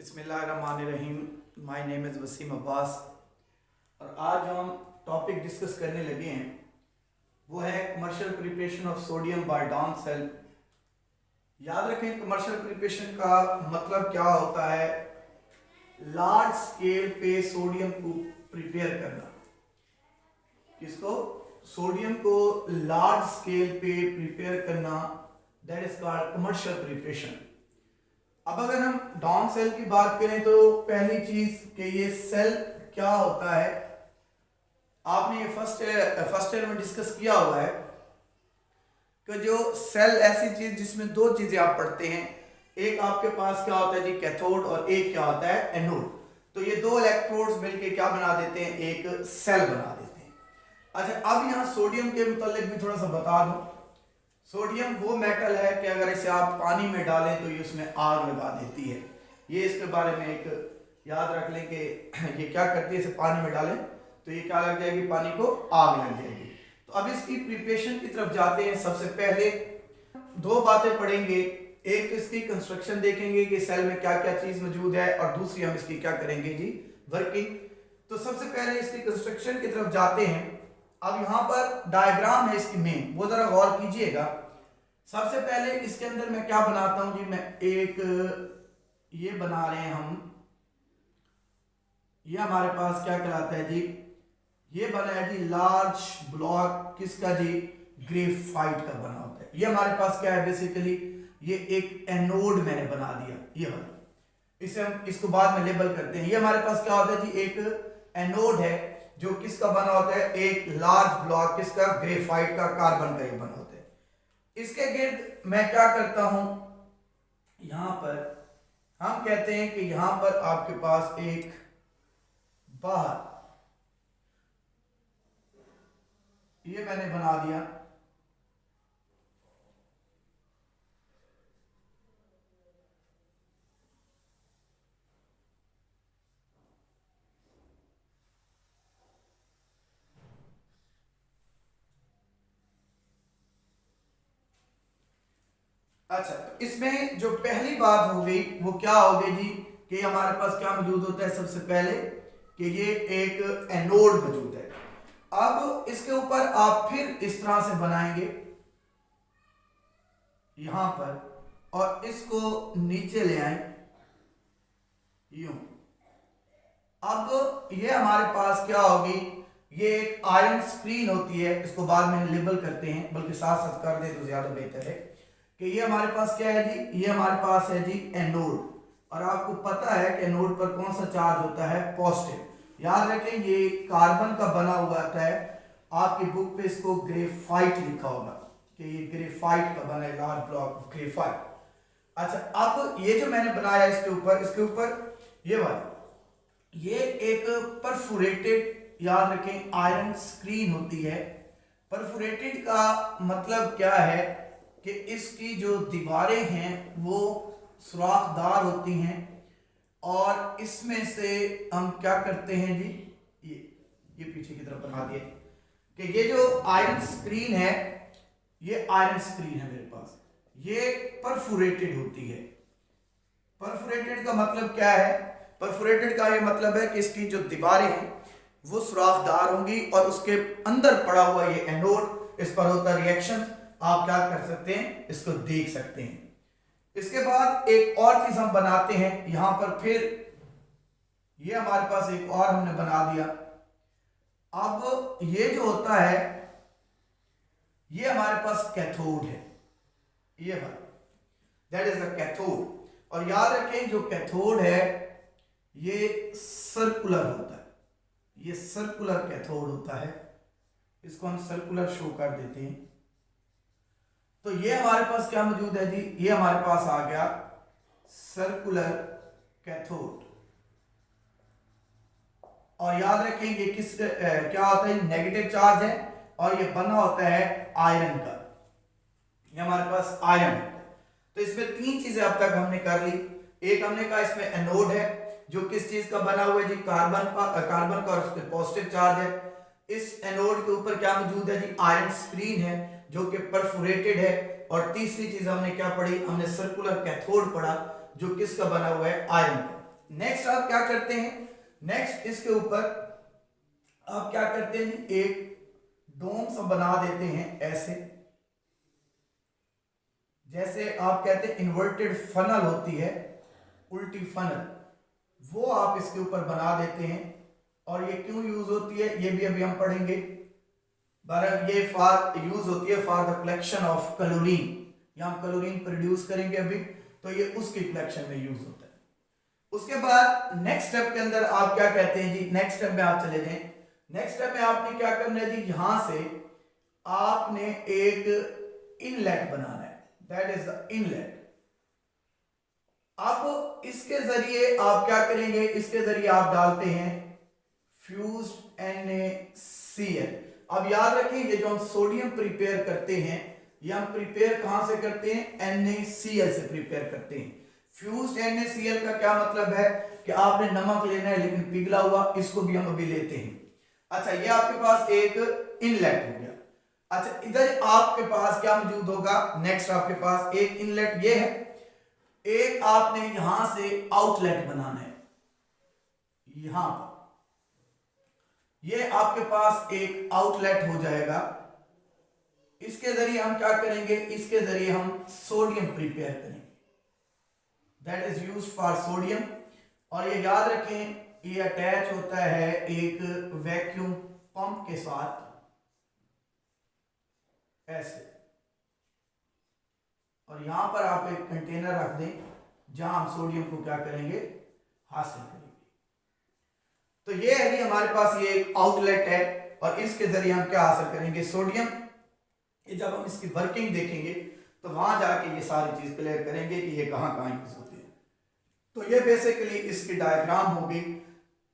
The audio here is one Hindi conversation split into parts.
बिस्मिल्लाहिर्रहमानिर्रहीम। My name is Waseem Abbas और आज जो हम टॉपिक डिस्कस करने लगे हैं वो है commercial preparation of sodium by down cell. याद रखें कमर्शियल प्रिपरेशन का मतलब क्या होता है। लार्ज स्केल पे सोडियम को प्रिपेयर करना। किसको? सोडियम को लार्ज स्केल पे प्रिपेयर करना, that is called commercial preparation. अब अगर हम डाउन सेल की बात करें तो पहली चीज कि ये सेल क्या होता है, आपने ये फर्स्ट ईयर में डिस्कस किया हुआ है कि जो सेल ऐसी चीज जिसमें दो चीजें आप पढ़ते हैं, एक आपके पास क्या होता है जी कैथोड और एक क्या होता है एनोड। तो ये दो इलेक्ट्रोड्स मिलके क्या बना देते हैं, एक सेल बना देते हैं। अच्छा, अब यहाँ सोडियम के मुतालिक भी थोड़ा सा बता दूं। सोडियम वो मेटल है कि अगर इसे आप पानी में डालें तो ये उसमें आग लगा देती है। ये इसके बारे में एक याद रख लें कि ये क्या करती है, इसे पानी में डालें तो ये क्या लग जाएगी, पानी को आग लग जाएगी। तो अब इसकी प्रिपरेशन की तरफ जाते हैं। सबसे पहले दो बातें पढ़ेंगे, एक इसकी कंस्ट्रक्शन देखेंगे कि सेल में क्या क्या चीज मौजूद है और दूसरी हम इसकी क्या करेंगे जी वर्किंग। तो सबसे पहले इसकी कंस्ट्रक्शन की तरफ जाते हैं। अब यहाँ पर डायग्राम है इसकी मेन, वो जरा गौर कीजिएगा। सबसे पहले इसके अंदर मैं क्या बनाता हूं जी, मैं एक ये बना रहे हैं हम, ये हमारे पास क्या कहलाता है जी, ये बना है जी लार्ज ब्लॉक किसका जी, ग्रेफाइट का बना होता है। ये हमारे पास क्या है, बेसिकली ये एक एनोड मैंने बना दिया, ये वाला, इसे हम इसको बाद में लेबल करते हैं। ये हमारे पास क्या होता है जी, एक एनोड है जो किसका बना होता है, एक लार्ज ब्लॉक किसका, ग्रेफाइट का, कार्बन का ये बना होता है। इसके गिर्द मैं क्या करता हूं, यहां पर हम कहते हैं कि यहां पर आपके पास एक बाहर ये मैंने बना दिया। अच्छा, तो इसमें जो पहली बात हो गई वो क्या हो गई जी कि हमारे पास क्या मौजूद होता है, सबसे पहले कि ये एक एनोड मौजूद है। अब इसके ऊपर आप फिर इस तरह से बनाएंगे यहां पर और इसको नीचे ले आए यूं। अब ये हमारे पास क्या होगी, ये एक आयरन स्क्रीन होती है, इसको बाद में लेबल करते हैं, बल्कि साथ साथ कर दे तो ज्यादा बेहतर है कि ये हमारे पास क्या है जी, ये हमारे पास है जी एनोड। और आपको पता है कि एनोड पर कौन सा चार्ज होता है, पॉजिटिव। याद रखें ये कार्बन का बना हुआ आता है, आपकी बुक पे इसको ग्रेफाइट लिखा होगा कि ये ग्रेफाइट का बना है, लार्ज ब्लॉक ऑफ ग्रेफाइट। अच्छा, अब ये जो मैंने बनाया इसके ऊपर ये वाला, ये एक परफोरेटेड, याद रखें आयरन स्क्रीन होती है। परफोरेटेड का मतलब क्या है कि इसकी जो दीवारें हैं वो सुराखदार होती हैं और इसमें से हम क्या करते हैं जी, ये पीछे की तरफ बना दिए कि ये जो आयरन स्क्रीन है, ये आयरन स्क्रीन है मेरे पास, ये परफोरेटेड होती है। परफोरेटेड का मतलब क्या है, परफोरेटेड का ये मतलब है कि इसकी जो दीवारें हैं वो सुराखदार होंगी और उसके अंदर पड़ा हुआ ये एनोड, इस पर होता रिएक्शन, आप क्या कर सकते हैं, इसको देख सकते हैं। इसके बाद एक और चीज हम बनाते हैं यहां पर, फिर ये हमारे पास एक और हमने बना दिया। अब ये जो होता है ये हमारे पास कैथोड है, ये वाला, दैट इज द कैथोड। और याद रखें जो कैथोड है ये सर्कुलर होता है, ये सर्कुलर कैथोड होता है, इसको हम सर्कुलर शो कर देते हैं। तो ये हमारे पास क्या मौजूद है जी, ये हमारे पास आ गया सर्कुलर कैथोड। और याद रखें ये किस क्या होता है, नेगेटिव चार्ज है और ये बना होता है आयरन का, ये हमारे पास आयरन होता है। तो इसमें तीन चीजें अब तक हमने कर ली। एक हमने कहा इसमें एनोड है जो किस चीज का बना हुआ है जी, कार्बन का, और उस पर पॉजिटिव चार्ज है। इस एनोड के ऊपर क्या मौजूद है जी, आयरन स्क्रीन है जो कि परफोरेटेड है। और तीसरी चीज हमने क्या पढ़ी, हमने सर्कुलर कैथोड पढ़ा जो किसका बना हुआ है, आयरन का। नेक्स्ट आप क्या करते हैं, नेक्स्ट इसके ऊपर आप क्या करते हैं जी, एक डोम सा बना देते हैं ऐसे, जैसे आप कहते हैं इन्वर्टेड फनल होती है, उल्टी फनल, वो आप इसके ऊपर बना देते हैं। और ये क्यों यूज होती है ये भी अभी हम पढ़ेंगे। बहरहाल ये फॉर यूज होती है for the collection of chlorine, या हम क्लोरीन प्रोड्यूस करेंगे अभी, तो ये उसकी कलेक्शन में यूज होता है। उसके बाद नेक्स्ट स्टेप के अंदर आप क्या कहते हैं जी, नेक्स्ट स्टेप में आप चले जाएं। नेक्स्ट स्टेप में आपने क्या करना है जी, यहां से आपने एक इनलेट बनाना है, दैट इज द इनलेट। अब इसके जरिए आप क्या करेंगे, इसके जरिए आप डालते हैं फ्यूज्ड NaCl। अब याद रखें ये जो हम सोडियम प्रिपेयर करते हैं, ये हम प्रिपेयर कहां से करते हैं, NaCl से प्रिपेयर करते हैं। फ्यूज्ड NaCl का क्या मतलब है कि आपने नमक लेना है लेकिन पिघला हुआ, इसको भी हम अभी लेते हैं। अच्छा, ये आपके पास एक इनलेट हो गया। अच्छा, इधर आपके पास क्या मौजूद होगा, नेक्स्ट आपके पास एक इनलेट ये है, एक आपने यहां से आउटलेट बनाना है, यहां पर ये आपके पास एक आउटलेट हो जाएगा। इसके जरिए हम क्या करेंगे, इसके जरिए हम सोडियम प्रिपेयर करेंगे, that is used for sodium. और ये याद रखें ये अटैच होता है एक वैक्यूम पंप के साथ ऐसे, और यहां पर आप एक कंटेनर रख दें जहां हम सोडियम को क्या करेंगे, हासिल करेंगे। तो ये है जी हमारे पास ये एक आउटलेट है, और इसके जरिए हम क्या हासिल करेंगे, सोडियम। ये जब हम इसकी वर्किंग देखेंगे तो वहां जाके ये सारी चीज क्लियर करेंगे कि ये कहां कहां यूज होती है। तो ये बेसिकली इसकी डायग्राम होगी।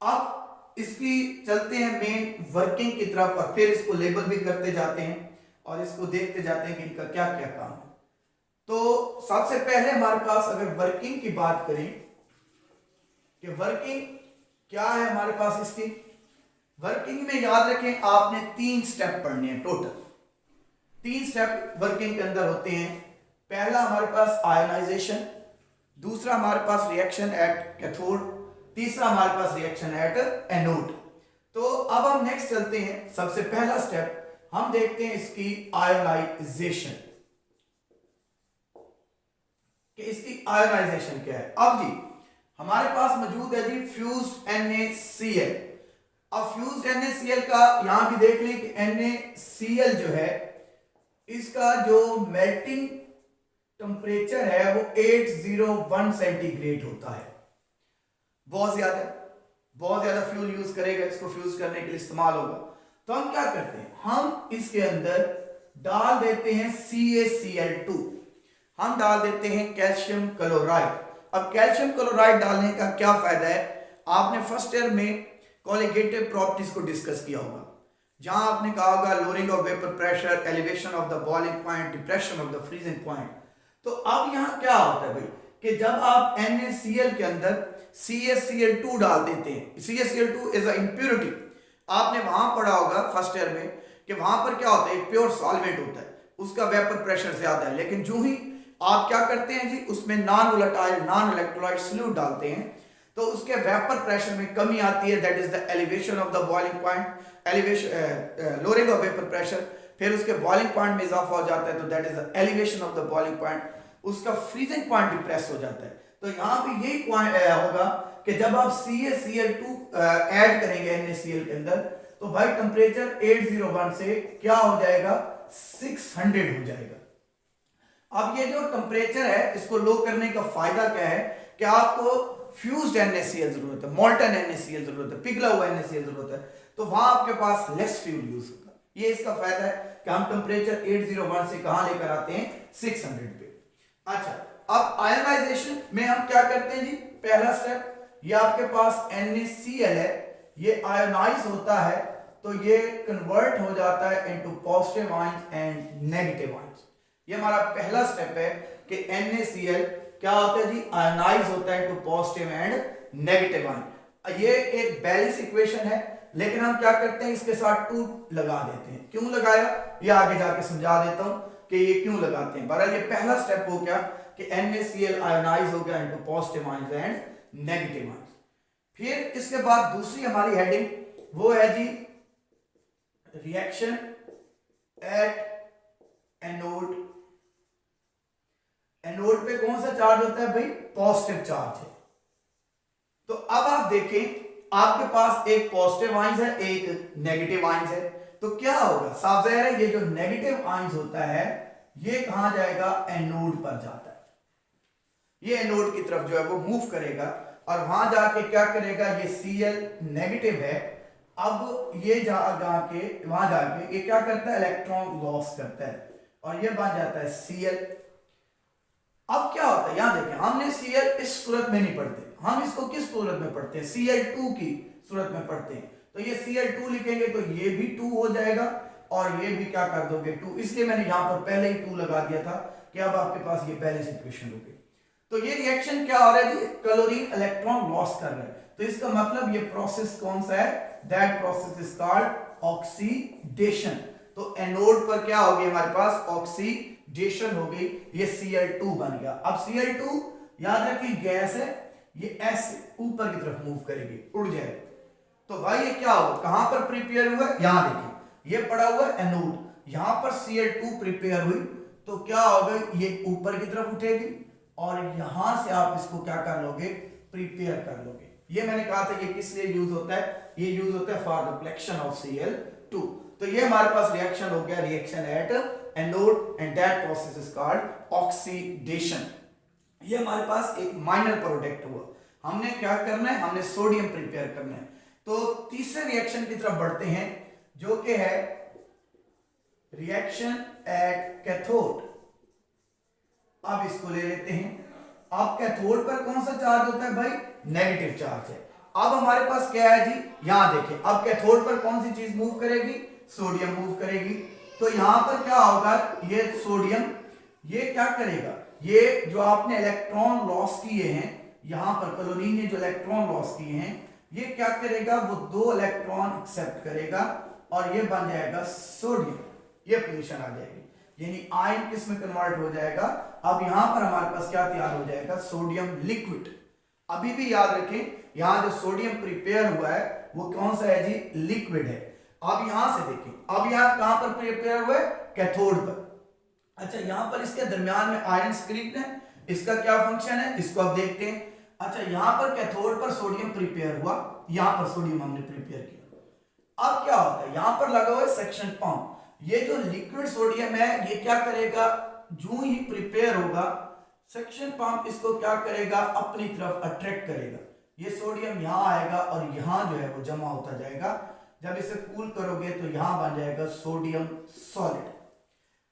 अब इसकी चलते हैं मेन वर्किंग की तरफ, और फिर इसको लेबल भी करते जाते हैं और इसको देखते जाते हैं कि इनका क्या क्या काम है। तो सबसे पहले हमारे पास अगर वर्किंग की बात करें कि वर्किंग क्या है हमारे पास, इसकी वर्किंग में याद रखें आपने 3 स्टेप पढ़ने हैं, टोटल 3 स्टेप वर्किंग के अंदर होते हैं। पहला हमारे पास आयोनाइजेशन, दूसरा हमारे पास रिएक्शन एट कैथोड, तीसरा हमारे पास रिएक्शन एट एनोड। तो अब हम नेक्स्ट चलते हैं, सबसे पहला स्टेप हम देखते हैं इसकी आयोनाइजेशन, कि इसकी आयोनाइजेशन क्या है। अब जी हमारे पास मौजूद है जी फ्यूज्ड NaCl। अब फ्यूज्ड NaCl का यहां भी देख लें कि NaCl जो है इसका जो मेल्टिंग टेम्परेचर है वो 801 सेंटीग्रेड होता है। बहुत ज्यादा फ्यूल यूज करेगा, इसको फ्यूज करने के लिए इस्तेमाल होगा। तो हम क्या करते हैं, हम इसके अंदर डाल देते हैं CaCl2, हम डाल देते हैं कैल्शियम क्लोराइड। अब कैल्शियम क्लोराइड डालने का क्या फायदा है, आपने फर्स्ट ईयर में कोलिगेटिव प्रॉपर्टीज को डिस्कस किया होगा, जहां आपने कहा होगा lowering of vapour pressure, elevation of the boiling point, depression of the freezing point. तो अब यहां क्या होता है भाई कि जब आप NaCl के अंदर CaCl2 डाल देते हैं, CaCl2 इज अ इंप्योरिटी, आपने वहां पढ़ा होगा फर्स्ट ईयर में कि वहां पर क्या होता है, एक प्योर सॉल्वेंट होता है, उसका वेपर प्रेशर ज्यादा है। लेकिन जो ही आप क्या करते हैं जी, उसमें non volatile non electrolyte solute डालते हैं तो उसके वेपर प्रेशर में कमी आती है, that is the elevation of the boiling point, elevation lowering of vapour pressure, फिर उसके बॉइलिंग पॉइंट में इजाफा हो जाता है तो that is the elevation of the boiling point, उसका फ्रीजिंग पॉइंट डिप्रेस हो जाता है। तो यहां पे यही पॉइंट होगा कि जब आप CaCl2 ऐड करेंगे NaCl के अंदर तो भाई टेम्परेचर 801 से क्या हो जाएगा, 600 हो जाएगा। अब ये जो टेम्परेचर है इसको लो करने का फायदा क्या है कि आपको फ्यूज्ड NaCl जरूरत है, मोल्टन NaCl जरूरत है, पिघला हुआ NaCl जरूरत है, तो वहां आपके पास लेस फ्यूल यूज होगा। ये इसका फायदा है कि हम टेम्परेचर 801 से कहां लेकर आते हैं, 600 पे। अच्छा, अब आयोनाइजेशन में हम क्या करते हैं जी, पहला स्टेप ये आपके पास NaCl है, ये आयोनाइज होता है तो ये कन्वर्ट हो जाता है into positive ions and negative ions. ये हमारा पहला स्टेप है कि NaCl क्या होता है जी, आयोनाइज होता है into positive and negative ion. ये एक बैलेंस इक्वेशन है, लेकिन हम क्या करते हैं इसके साथ 2 लगा देते हैं। क्यों लगाया ये आगे जाके समझा देता हूं कि ये क्यों लगाते हैं। बहरहाल ये पहला स्टेप हो गया कि NaCl आयोनाइज हो गया into positive ions and negative ions. फिर इसके बाद दूसरी हमारी हेडिंग वो है जी रिएक्शन एट एनोड। एनोड पे कौन सा चार्ज होता है भाई? पॉजिटिव चार्ज है। तो अब आप देखें आपके पास एक पॉजिटिव आयंस है, एक नेगेटिव आयंस है, तो क्या होगा? साफ जाहिर है ये जो नेगेटिव आयंस होता है ये कहां जाएगा? एनोड पर जाता है। ये एनोड की तरफ जो है वो मूव करेगा और वहां जाके क्या करेगा? ये Cl नेगेटिव है, अब ये जाके वहां जाके ये क्या करता है? इलेक्ट्रॉन लॉस करता है और ये बन जाता है Cl। अब क्या होता है? यहां देखें, हमने Cl इस सूरत में नहीं पढ़ते, हम इसको किस सूरत में पढ़ते हैं? Cl2 की सूरत में पढ़ते हैं। तो ये Cl2 लिखेंगे तो ये भी 2 हो जाएगा और ये भी क्या कर दोगे? 2। इसलिए मैंने यहां पर पहले ही 2 लगा दिया था कि अब आपके पास ये बैलेंस इक्वेशन हो गई। तो ये रिएक्शन क्या हो रहा है जी? क्लोरीन इलेक्ट्रॉन लॉस कर रहा है, तो इसका मतलब ये प्रोसेस कौन सा है? That process is called oxidation. तो एनोड पर क्या हो गई हमारे पास? ऑक्सीडेशन हो गई, ये Cl2 बन गया। अब Cl2 याद रखिए गैस है, ये S ऊपर की तरफ मूव करेगी, उड़ जाएगी। तो भाई ये क्या होगा? कहां पर प्रिपेयर हुआ? यहां देखिए ये पड़ा हुआ एनोड, यहां पर Cl2 प्रिपेयर हुई तो क्या होगा? ये ऊपर की तरफ उठेगी और यहां से आप इसको क्या कर लोगे? प्रिपेयर कर लोगे। ये मैंने कहा था ये किस लिए यूज होता है? ये यूज होता है for the reflection of Cl2। तो ये हमारे पास रिएक्शन हो गया, reaction at anode, and that process is called oxidation. ये हमारे पास एक माइनर प्रोडक्ट हुआ। हमने क्या करना है? हमने सोडियम प्रिपेयर करना है। तो तीसरे रिएक्शन की तरफ बढ़ते हैं जो कि है रिएक्शन एट कैथोड। अब इसको ले लेते हैं। अब कैथोड पर कौन सा चार्ज होता है भाई? नेगेटिव चार्ज है। अब हमारे पास क्या है जी? यहां देखें, अब कैथोड पर कौन सी चीज मूव करेगी? सोडियम मूव करेगी। तो यहां पर क्या होगा? ये सोडियम ये क्या करेगा? ये जो आपने इलेक्ट्रॉन लॉस किए हैं, यहां पर क्लोरीन ने जो इलेक्ट्रॉन लॉस किए हैं, ये क्या करेगा? वो 2 इलेक्ट्रॉन एक्सेप्ट करेगा और ये बन जाएगा सोडियम। ये पोजीशन आ जाएगी, यानी आयन किस में कन्वर्ट हो जाएगा? अब यहां पर हमारे पास क्या तैयार हो जाएगा? Sodium liquid. अभी भी याद रखें यहां जो सोडियम प्रिपेयर हुआ है वो कौन सा है जी? लिक्विड है। अब यहां से देखें, अब यहां कहां पर प्रिपेयर हुआ है? कैथोड पर। अच्छा, यहां पर इसके दरमियान में आयरन स्क्रीन है, इसका क्या फंक्शन है इसको अब देखते हैं। अच्छा, यहां पर कैथोड पर सोडियम प्रिपेयर हुआ, यहां पर सोडियम हमने प्रिपेयर किया। अब क्या होता है? यहां पर लगा हुआ है सक्शन पंप। ये जो लिक्विड सोडियम है ये क्या करेगा? जो ही प्रिपेयर होगा सक्शन पंप इसको क्या करेगा? अपनी तरफ अट्रैक्ट करेगा। ये सोडियम यहां आएगा और यहां जो है वो जमा होता जाएगा। जब इसे कूल करोगे तो यहां बन जाएगा सोडियम सॉलिड।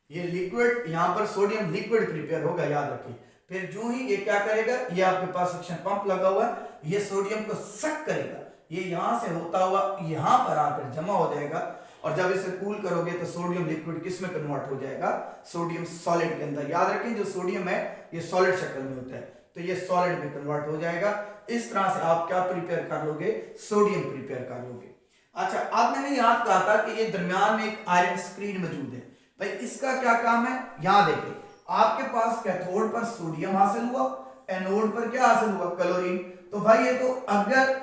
ये लिक्विड, यहां पर सोडियम लिक्विड प्रिपेयर होगा, याद रखिए। फिर जो ही ये क्या करेगा? ये आपके पास सक्शन पंप लगा हुआ है, ये सोडियम को सक करेगा, ये यहां से होता हुआ यहां पर आकर जमा हो जाएगा और जब इसे कूल करोगे तो सोडियम लिक्विड किस में कन्वर्ट हो जाएगा? सोडियम सॉलिड के अंदर। याद रखें जो सोडियम है ये सॉलिड शक्ल में होता है, तो ये सॉलिड में कन्वर्ट हो जाएगा। इस तरह से आप क्या प्रिपेयर कर लोगे? सोडियम प्रिपेयर कर लोगे। अच्छा, अब मैंने याद कहा था कि ये दरमियान में एक आयरन स्क्रीन मौजूद है। भाई इसका क्या काम है? यहां देखिए, आपके पास कैथोड पर सोडियम हासिल हुआ, एनोड पर क्या हासिल हुआ? क्लोरीन। तो भाई ये तो अगर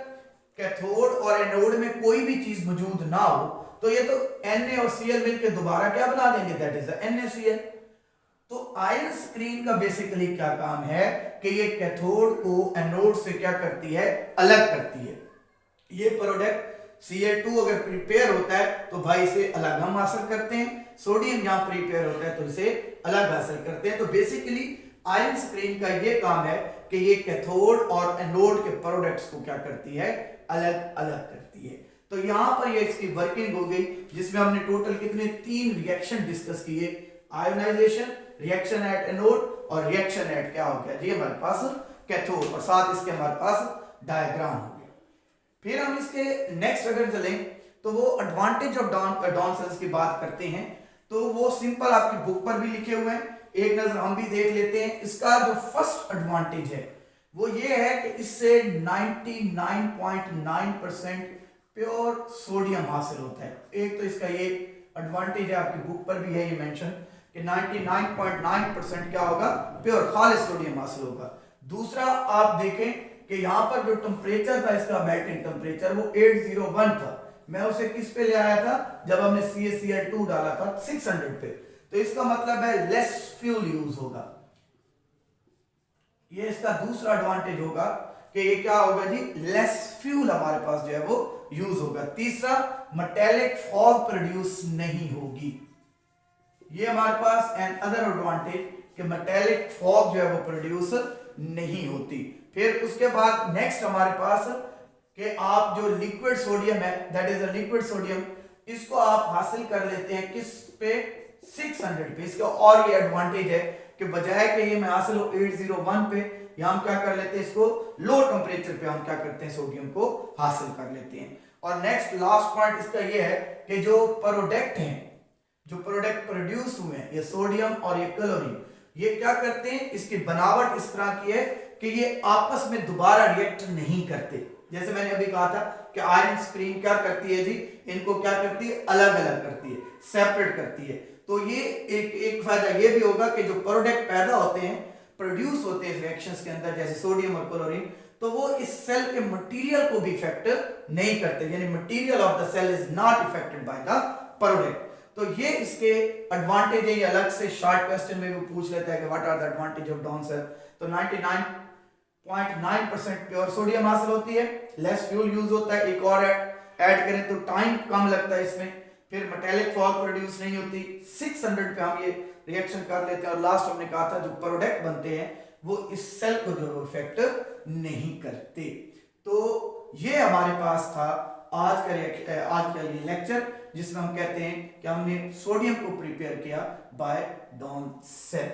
कैथोड और एनोड में कोई भी चीज मौजूद ना हो तो ये तो Na और Cl मिलकर दोबारा क्या बना देंगे? That is the NaCl। तो आयरन स्क्रीन का बेसिकली क्या काम है कि ये कैथोड को एनोड से क्या करती है? अलग करती है। ये प्रोडक्ट Cl2 अगर प्रिपेयर होता है तो भाई इसे अलग हम हासिल करते हैं, सोडियम यहां प्रिपेयर होता है तो इसे अलग हासिल करते हैं। तो बेसिकली आयरन स्क्रीन का ये काम है कि ये कैथोड और एनोड के प्रोडक्ट्स को क्या करती है? अलग अलग करती है। तो यहां पर ये इसकी वर्किंग हो गई, जिसमें हमने टोटल कितने 3 रिएक्शन डिस्कस किए। आयोनाइजेशन, रिएक्शन एट एनोड और रिएक्शन एट क्या हो गया जी हमारे पास? कैथोड। और साथ इसके हमारे पास डायग्राम हो गया। फिर हम इसके नेक्स्ट अगर चलें तो वो एडवांटेज ऑफ डॉन सेल्स की बात करते हैं, तो वो सिंपल आपकी बुक पर भी लिखे हुए हैं, एक नजर हम भी देख लेते हैं। इसका जो फर्स्ट एडवांटेज है वो ये है कि इससे 99.9% प्योर सोडियम हासिल होता है। एक तो इसका ये एडवांटेज है, आपकी बुक पर भी है ये मेंशन कि 99.9% क्या होगा? प्योर खालिस सोडियम हासिल होगा। दूसरा आप देखें कि यहाँ पर जो टेम्परेचर था इसका मेल्टिंग टेम्परेचर वो 801 था, मैं उसे किस पे ले आया था जब हमने CaCl2 डाला था 600 पे। तो इसका मतलब है लेस फ्यूल यूज होगा। ये इसका दूसरा एडवांटेज होगा कि ये क्या होगा जी, लेस फ्यूल हमारे पास जो है वो यूज होगा। तीसरा, मेटेलिक फॉग प्रोड्यूस नहीं होगी। ये हमारे पास एन अदर एडवांटेज कि मेटेलिक फॉग जो है वो प्रोड्यूस नहीं होती। फिर उसके बाद नेक्स्ट हमारे पास कि आप जो लिक्विड सोडियम है, that is a liquid sodium, इसको आप हासिल कर लेते हैं किस पे, 600 पे। इसका और ये एडवांटेज है कि बजाय कि ये मैं हासिल हो 801 पे, यहाँ हम क्या कर लेते हैं, इसको लो टेम्परेचर पे हम क्या करते हैं, सोडियम को हासिल कर लेते हैं। और नेक्स्ट लास्ट पॉइंट इसका ये है कि जो प्रोडक्ट हैं, जो प्रोडक्ट प्रोड्यूस हुए हैं, ये सोडियम और ये क्लोरीन, ये क्या करते हैं, इसकी बनावट इस तरह की है कि ये आपस में दोबारा रिएक्ट नहीं करते। जैसे मैंने अभी कहा था कि आयरन स्क्रीन क्या करती है जी, इनको क्या करती है, अलग अलग करती है, सेपरेट करती है। तो ये एक फायदा ये भी होगा कि जो प्रोडक्ट पैदा होते हैं, प्रोड्यूस होते हैं इस रिएक्शंस के अंदर, जैसे सोडियम और क्लोरीन, तो वो इस सेल के मटेरियल को भी इफेक्ट नहीं करते, यानी material of the cell is not affected by the product. तो ये इसके एडवांटेज है। ये अलग से शॉर्ट क्वेश्चन में भी पूछ लेता है कि what are the advantage of down cell. तो 99.9% प्योर सोडियम हासिल होती है, लेस फ्यूल यूज होता है, एक और ऐड करें तो टाइम कम लगता है इसमें, फिर मेटेलिक फॉग प्रोड्यूस नहीं होती, 600 पे हम ये रिएक्शन कर लेते हैं, और लास्ट हमने कहा था जो प्रोडक्ट बनते हैं वो इस सेल को जो इफेक्ट नहीं करते। तो ये हमारे पास था आज का ये लेक्चर, जिसमें हम कहते हैं कि हमने सोडियम को प्रिपेयर किया बाय डाउन सेल।